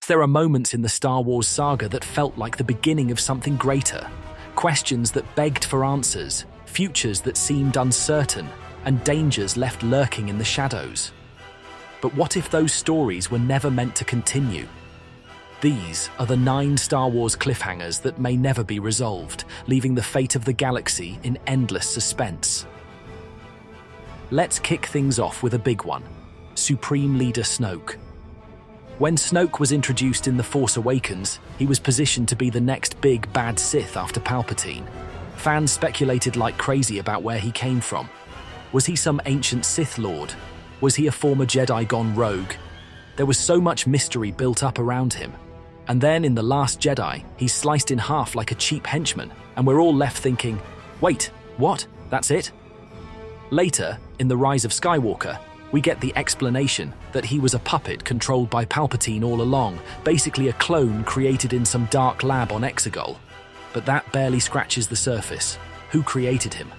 There are moments in the Star Wars saga that felt like the beginning of something greater. Questions that begged for answers, futures that seemed uncertain, and dangers left lurking in the shadows. But what if those stories were never meant to continue? These are the 9 Star Wars cliffhangers that may never be resolved, leaving the fate of the galaxy in endless suspense. Let's kick things off with a big one: Supreme Leader Snoke. When Snoke was introduced in The Force Awakens, he was positioned to be the next big bad Sith after Palpatine. Fans speculated like crazy about where he came from. Was he some ancient Sith Lord? Was he a former Jedi gone rogue? There was so much mystery built up around him. And then in The Last Jedi, he's sliced in half like a cheap henchman, and we're all left thinking, wait, what? That's it? Later, in The Rise of Skywalker, we get the explanation that he was a puppet controlled by Palpatine all along, basically a clone created in some dark lab on Exegol. But that barely scratches the surface. Who created him?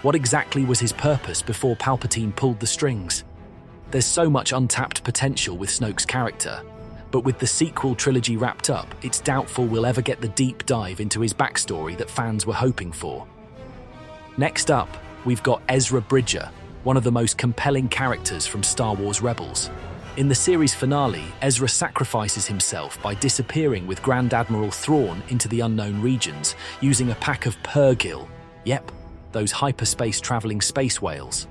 What exactly was his purpose before Palpatine pulled the strings? There's so much untapped potential with Snoke's character, but with the sequel trilogy wrapped up, it's doubtful we'll ever get the deep dive into his backstory that fans were hoping for. Next up, we've got Ezra Bridger, one of the most compelling characters from Star Wars Rebels. In the series finale, Ezra sacrifices himself by disappearing with Grand Admiral Thrawn into the unknown regions, using a pack of Purrgil. Yep, those hyperspace-traveling space whales.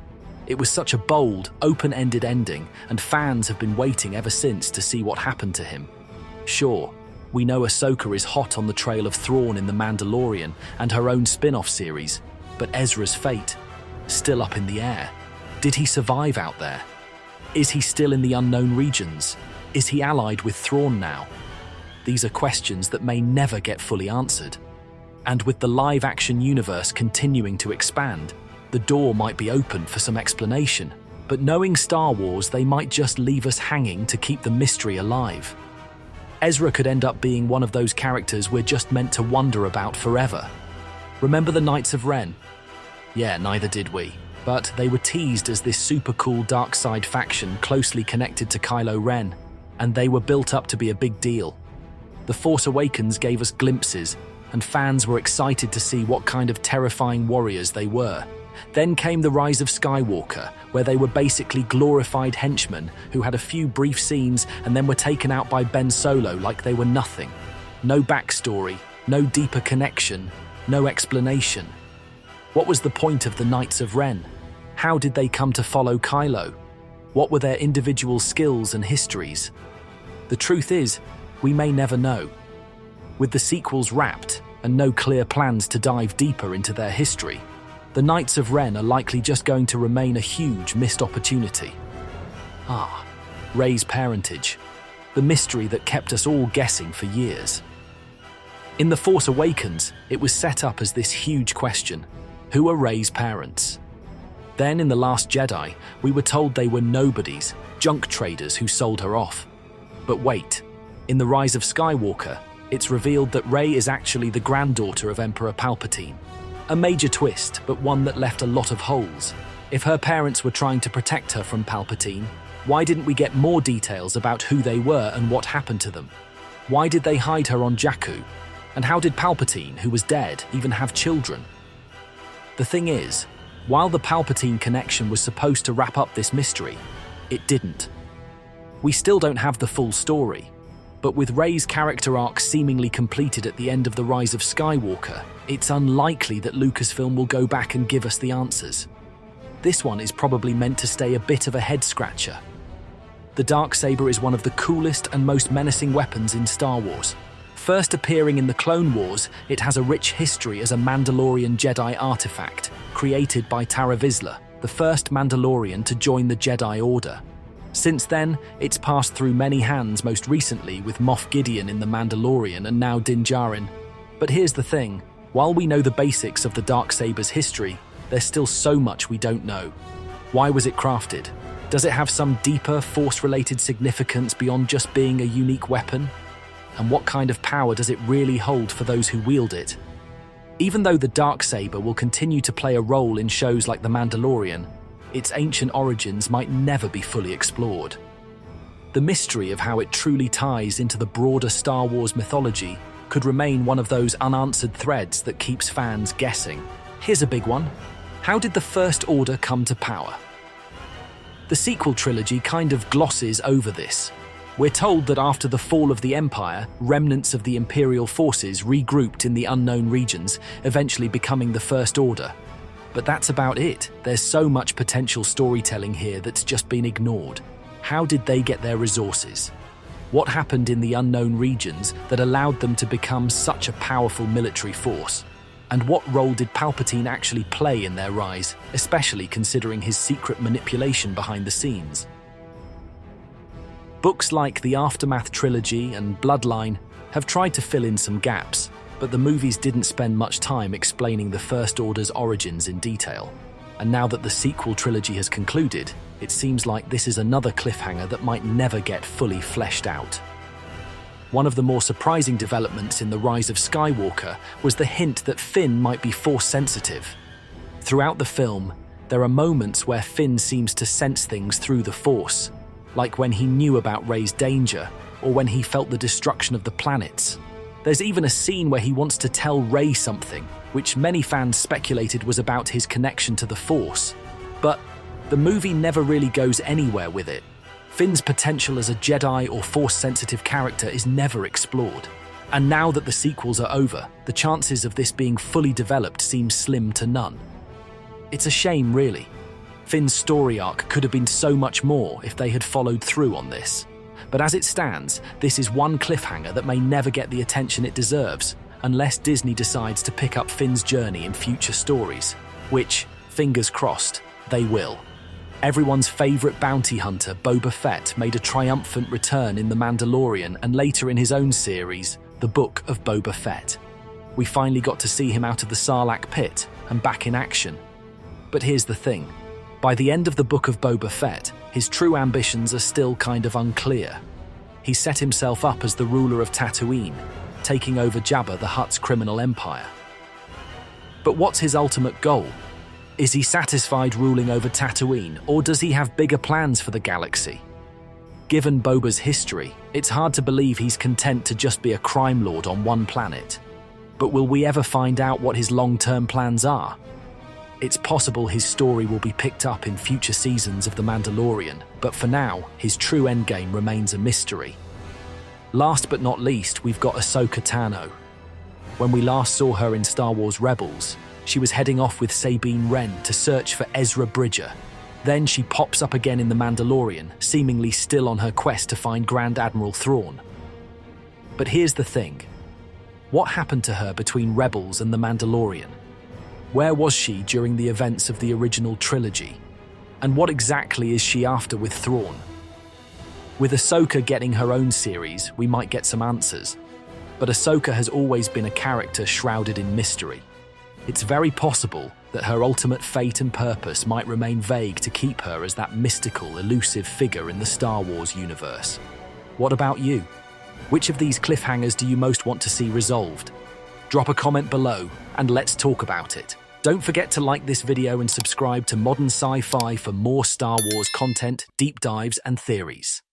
It was such a bold, open-ended ending, and fans have been waiting ever since to see what happened to him. Sure, we know Ahsoka is hot on the trail of Thrawn in The Mandalorian and her own spin-off series, but Ezra's fate? Still up in the air. Did he survive out there? Is he still in the unknown regions? Is he allied with Thrawn now? These are questions that may never get fully answered. And with the live-action universe continuing to expand, the door might be open for some explanation. But knowing Star Wars, they might just leave us hanging to keep the mystery alive. Ezra could end up being one of those characters we're just meant to wonder about forever. Remember the Knights of Ren? Yeah, neither did we. But they were teased as this super cool dark side faction closely connected to Kylo Ren, and they were built up to be a big deal. The Force Awakens gave us glimpses, and fans were excited to see what kind of terrifying warriors they were. Then came The Rise of Skywalker, where they were basically glorified henchmen who had a few brief scenes and then were taken out by Ben Solo like they were nothing. No backstory, no deeper connection, no explanation. What was the point of the Knights of Ren? How did they come to follow Kylo? What were their individual skills and histories? The truth is, we may never know. With the sequels wrapped and no clear plans to dive deeper into their history, the Knights of Ren are likely just going to remain a huge missed opportunity. Rey's parentage, the mystery that kept us all guessing for years. In The Force Awakens, it was set up as this huge question: who are Rey's parents? Then in The Last Jedi, we were told they were nobodies, junk traders who sold her off. But wait, in The Rise of Skywalker, it's revealed that Rey is actually the granddaughter of Emperor Palpatine. A major twist, but one that left a lot of holes. If her parents were trying to protect her from Palpatine, why didn't we get more details about who they were and what happened to them? Why did they hide her on Jakku? And how did Palpatine, who was dead, even have children? The thing is, while the Palpatine connection was supposed to wrap up this mystery, it didn't. We still don't have the full story, but with Rey's character arc seemingly completed at the end of The Rise of Skywalker, it's unlikely that Lucasfilm will go back and give us the answers. This one is probably meant to stay a bit of a head-scratcher. The Darksaber is one of the coolest and most menacing weapons in Star Wars. First appearing in the Clone Wars, it has a rich history as a Mandalorian Jedi artifact, created by Tara Vizsla, the first Mandalorian to join the Jedi Order. Since then, it's passed through many hands, most recently with Moff Gideon in The Mandalorian and now Din Djarin. But here's the thing, while we know the basics of the Darksaber's history, there's still so much we don't know. Why was it crafted? Does it have some deeper, Force-related significance beyond just being a unique weapon? And what kind of power does it really hold for those who wield it? Even though the Darksaber will continue to play a role in shows like The Mandalorian, its ancient origins might never be fully explored. The mystery of how it truly ties into the broader Star Wars mythology could remain one of those unanswered threads that keeps fans guessing. Here's a big one. How did the First Order come to power? The sequel trilogy kind of glosses over this. We're told that after the fall of the Empire, remnants of the Imperial forces regrouped in the unknown regions, eventually becoming the First Order. But that's about it. There's so much potential storytelling here that's just been ignored. How did they get their resources? What happened in the unknown regions that allowed them to become such a powerful military force? And what role did Palpatine actually play in their rise, especially considering his secret manipulation behind the scenes? Books like the Aftermath trilogy and Bloodline have tried to fill in some gaps, but the movies didn't spend much time explaining the First Order's origins in detail. And now that the sequel trilogy has concluded, it seems like this is another cliffhanger that might never get fully fleshed out. One of the more surprising developments in The Rise of Skywalker was the hint that Finn might be Force-sensitive. Throughout the film, there are moments where Finn seems to sense things through the Force, like when he knew about Rey's danger, or when he felt the destruction of the planets. There's even a scene where he wants to tell Rey something, which many fans speculated was about his connection to the Force. But the movie never really goes anywhere with it. Finn's potential as a Jedi or Force-sensitive character is never explored. And now that the sequels are over, the chances of this being fully developed seem slim to none. It's a shame, really. Finn's story arc could have been so much more if they had followed through on this. But as it stands, this is one cliffhanger that may never get the attention it deserves, unless Disney decides to pick up Finn's journey in future stories, which, fingers crossed, they will. Everyone's favorite bounty hunter, Boba Fett, made a triumphant return in The Mandalorian and later in his own series, The Book of Boba Fett. We finally got to see him out of the Sarlacc pit and back in action. But here's the thing. By the end of The Book of Boba Fett, his true ambitions are still kind of unclear. He set himself up as the ruler of Tatooine, taking over Jabba the Hutt's criminal empire. But what's his ultimate goal? Is he satisfied ruling over Tatooine, or does he have bigger plans for the galaxy? Given Boba's history, it's hard to believe he's content to just be a crime lord on one planet. But will we ever find out what his long-term plans are? It's possible his story will be picked up in future seasons of The Mandalorian, but for now, his true endgame remains a mystery. Last but not least, we've got Ahsoka Tano. When we last saw her in Star Wars Rebels, she was heading off with Sabine Wren to search for Ezra Bridger. Then she pops up again in The Mandalorian, seemingly still on her quest to find Grand Admiral Thrawn. But here's the thing. What happened to her between Rebels and The Mandalorian? Where was she during the events of the original trilogy? And what exactly is she after with Thrawn? With Ahsoka getting her own series, we might get some answers. But Ahsoka has always been a character shrouded in mystery. It's very possible that her ultimate fate and purpose might remain vague to keep her as that mystical, elusive figure in the Star Wars universe. What about you? Which of these cliffhangers do you most want to see resolved? Drop a comment below and let's talk about it. Don't forget to like this video and subscribe to Modern Sci-Fi for more Star Wars content, deep dives, and theories.